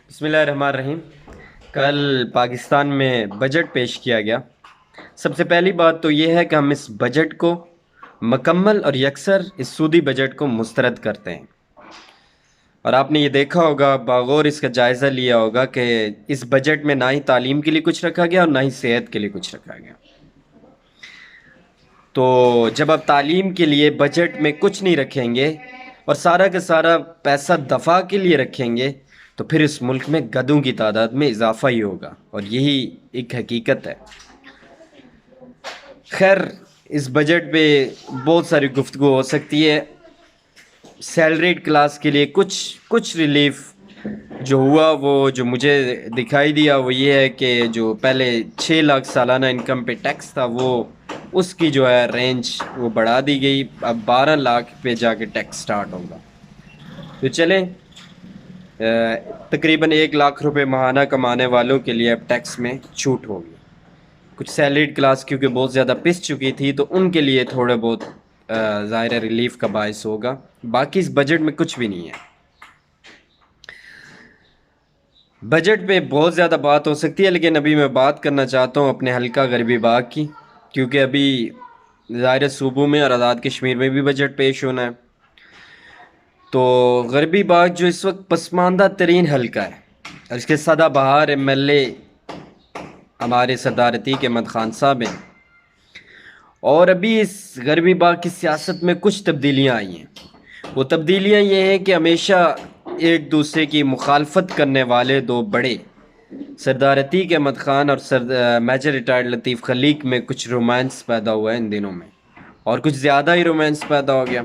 بسم اللہ الرحمن الرحیم۔ کل پاکستان میں بجٹ پیش کیا گیا۔ سب سے پہلی بات تو یہ ہے کہ ہم اس بجٹ کو مکمل اور یکسر اس سودی بجٹ کو مسترد کرتے ہیں، اور آپ نے یہ دیکھا ہوگا، باغور اس کا جائزہ لیا ہوگا کہ اس بجٹ میں نہ ہی تعلیم کے لیے کچھ رکھا گیا اور نہ ہی صحت کے لیے کچھ رکھا گیا۔ تو جب آپ تعلیم کے لیے بجٹ میں کچھ نہیں رکھیں گے اور سارا کا سارا پیسہ دفاع کے لیے رکھیں گے تو پھر اس ملک میں گدھوں کی تعداد میں اضافہ ہی ہوگا، اور یہی ایک حقیقت ہے۔ خیر، اس بجٹ پہ بہت ساری گفتگو ہو سکتی ہے۔ سیلریڈ کلاس کے لیے کچھ ریلیف جو ہوا، وہ جو مجھے دکھائی دیا وہ یہ ہے کہ جو پہلے 6 لاکھ سالانہ انکم پہ ٹیکس تھا، وہ اس کی جو ہے رینج وہ بڑھا دی گئی، اب 12 لاکھ پہ جا کے ٹیکس سٹارٹ ہوگا۔ تو چلیں، تقریباً 1 لاکھ روپے ماہانہ کمانے والوں کے لیے اب ٹیکس میں چھوٹ ہوگی۔ کچھ سیلریڈ کلاس کیونکہ بہت زیادہ پس چکی تھی تو ان کے لیے تھوڑا بہت ظاہر ریلیف کا باعث ہوگا، باقی اس بجٹ میں کچھ بھی نہیں ہے۔ بجٹ پہ بہت زیادہ بات ہو سکتی ہے، لیکن ابھی میں بات کرنا چاہتا ہوں اپنے حلقہ غربی باغ کی، کیونکہ ابھی ظاہر صوبوں میں اور آزاد کشمیر میں بھی بجٹ پیش ہونا ہے۔ تو غربی باغ جو اس وقت پسماندہ ترین حلقہ ہے، اور اس کے سدا بہار ایم ایل اے ہمارے صدارتی احمد خان صاحب ہیں، اور ابھی اس غربی باغ کی سیاست میں کچھ تبدیلیاں آئی ہیں۔ وہ تبدیلیاں یہ ہیں کہ ہمیشہ ایک دوسرے کی مخالفت کرنے والے دو بڑے سردار عتیق احمد خان اور میجر ریٹائرڈ لطیف خلیق میں کچھ رومانس پیدا ہوا ہے ان دنوں میں، اور کچھ زیادہ ہی رومانس پیدا ہو گیا،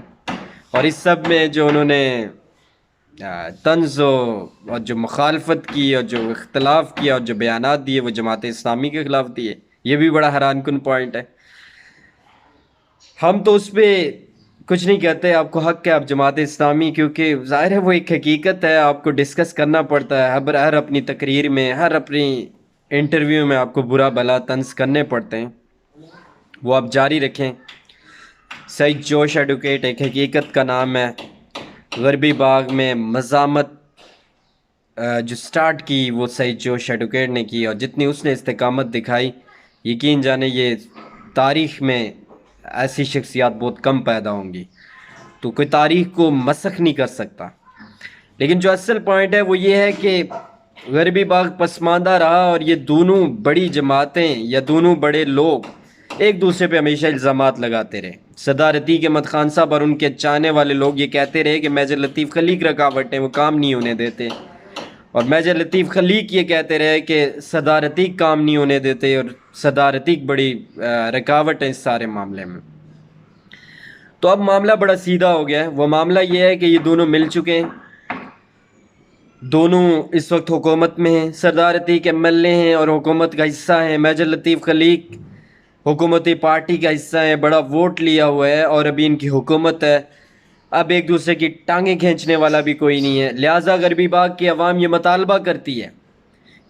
اور اس سب میں جو انہوں نے طنز اور جو مخالفت کی اور جو اختلاف کیا اور جو بیانات دیے وہ جماعت اسلامی کے خلاف دیے، یہ بھی بڑا حیران کن پوائنٹ ہے۔ ہم تو اس پہ کچھ نہیں کہتے، آپ کو حق ہے، آپ جماعت اسلامی، کیونکہ ظاہر ہے وہ ایک حقیقت ہے، آپ کو ڈسکس کرنا پڑتا ہے، ہر اپنی تقریر میں، ہر اپنی انٹرویو میں آپ کو برا بھلا طنز کرنے پڑتے ہیں، وہ آپ جاری رکھیں۔ سعید جوش ایڈوکیٹ ایک حقیقت کا نام ہے۔ غربی باغ میں مزاحمت جو سٹارٹ کی وہ سعید جوش ایڈوکیٹ نے کی، اور جتنی اس نے استقامت دکھائی، یقین جانے یہ تاریخ میں ایسی شخصیات بہت کم پیدا ہوں گی، تو کوئی تاریخ کو مسخ نہیں کر سکتا۔ لیکن جو اصل پوائنٹ ہے وہ یہ ہے کہ غربی باغ پسماندہ رہا، اور یہ دونوں بڑی جماعتیں یا دونوں بڑے لوگ ایک دوسرے پہ ہمیشہ الزامات لگاتے رہے۔ صدر عتیق احمد خان صاحب اور ان کے چاہنے والے لوگ یہ کہتے رہے کہ میجر لطیف خلیق رکاوٹ ہیں، وہ کام نہیں ہونے دیتے، اور میجر لطیف خلیق یہ کہتے رہے کہ صدر عتیق کام نہیں ہونے دیتے، اور صدر عتیق بڑی رکاوٹ ہے اس سارے معاملے میں۔ تو اب معاملہ بڑا سیدھا ہو گیا ہے۔ وہ معاملہ یہ ہے کہ یہ دونوں مل چکے ہیں، دونوں اس وقت حکومت میں ہیں، سردار عتیق ایم ایل اے ہیں اور حکومت کا حصہ ہیں، میجر لطیف خلیق حکومتی پارٹی کا حصہ ہیں، بڑا ووٹ لیا ہوا ہے اور ابھی ان کی حکومت ہے۔ اب ایک دوسرے کی ٹانگیں کھینچنے والا بھی کوئی نہیں ہے، لہٰذا غربی باغ کی عوام یہ مطالبہ کرتی ہے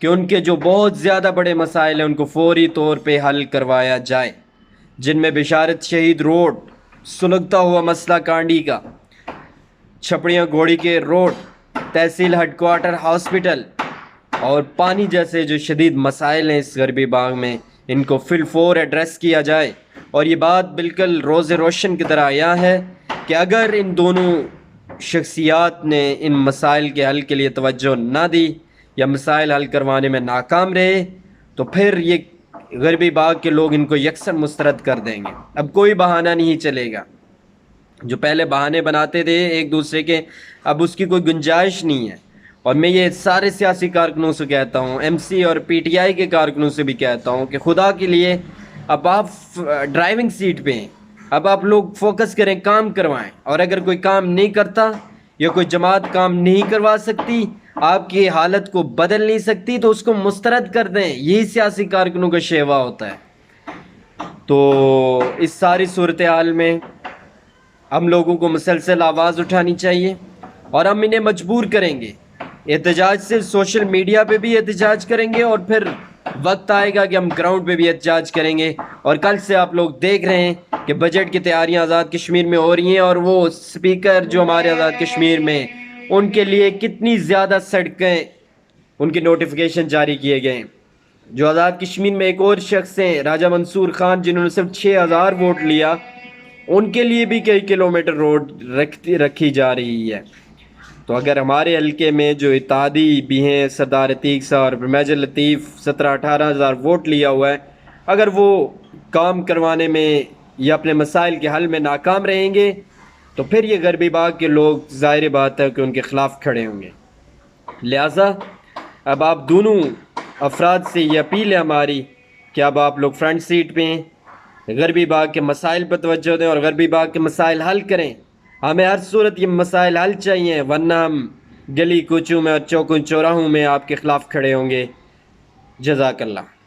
کہ ان کے جو بہت زیادہ بڑے مسائل ہیں ان کو فوری طور پہ حل کروایا جائے، جن میں بشارت شہید روڈ، سلگتا ہوا مسئلہ کانڈی کا، چھپڑیاں گھوڑی کے روڈ، تحصیل ہیڈ کوارٹر ہاسپٹل اور پانی جیسے جو شدید مسائل ہیں اس غربی باغ میں، ان کو فی الفور ایڈریس کیا جائے۔ اور یہ بات بالکل روز روشن کی طرح عیاں ہے کہ اگر ان دونوں شخصیات نے ان مسائل کے حل کے لیے توجہ نہ دی یا مسائل حل کروانے میں ناکام رہے تو پھر یہ غربی باغ کے لوگ ان کو یکسر مسترد کر دیں گے۔ اب کوئی بہانہ نہیں چلے گا، جو پہلے بہانے بناتے تھے ایک دوسرے کے، اب اس کی کوئی گنجائش نہیں ہے۔ اور میں یہ سارے سیاسی کارکنوں سے کہتا ہوں، ایم سی اور پی ٹی آئی کے کارکنوں سے بھی کہتا ہوں کہ خدا کے لیے اب آپ ڈرائیونگ سیٹ پہ ہیں، اب آپ لوگ فوکس کریں، کام کروائیں، اور اگر کوئی کام نہیں کرتا یا کوئی جماعت کام نہیں کروا سکتی، آپ کی حالت کو بدل نہیں سکتی، تو اس کو مسترد کر دیں، یہی سیاسی کارکنوں کا شیوا ہوتا ہے۔ تو اس ساری صورتحال میں ہم لوگوں کو مسلسل آواز اٹھانی چاہیے، اور ہم انہیں مجبور کریں گے احتجاج سے، سوشل میڈیا پہ بھی احتجاج کریں گے، اور پھر وقت آئے گا کہ ہم گراؤنڈ پہ بھی احتجاج کریں گے۔ اور کل سے آپ لوگ دیکھ رہے ہیں کہ بجٹ کی تیاریاں آزاد کشمیر میں ہو رہی ہیں، اور وہ سپیکر جو ہمارے آزاد کشمیر میں، ان کے لیے کتنی زیادہ سڑکیں ان کی نوٹیفیکیشن جاری کیے گئے ہیں۔ جو آزاد کشمیر میں ایک اور شخص ہیں راجہ منصور خان، جنہوں نے صرف 6000 ووٹ لیا، ان کے لیے بھی کئی کلومیٹر روڈ رکھی جا رہی ہے۔ تو اگر ہمارے حلقے میں جو اتحادی بھی ہیں سردار عتیق صاحب اور میجر لطیف 17-18 ہزار ووٹ لیا ہوا ہے، اگر وہ کام کروانے میں یا اپنے مسائل کے حل میں ناکام رہیں گے تو پھر یہ غربی باغ کے لوگ ظاہر بات ہے کہ ان کے خلاف کھڑے ہوں گے۔ لہٰذا اب آپ دونوں افراد سے یہ اپیل ہے ہماری کہ اب آپ لوگ فرنٹ سیٹ پہ ہیں، غربی باغ کے مسائل پر توجہ دیں اور غربی باغ کے مسائل حل کریں۔ ہمیں ہر صورت یہ مسائل حل چاہیے، ورنہ ہم گلی کوچوں میں اور چوکوں چوراہوں میں آپ کے خلاف کھڑے ہوں گے۔ جزاک اللہ۔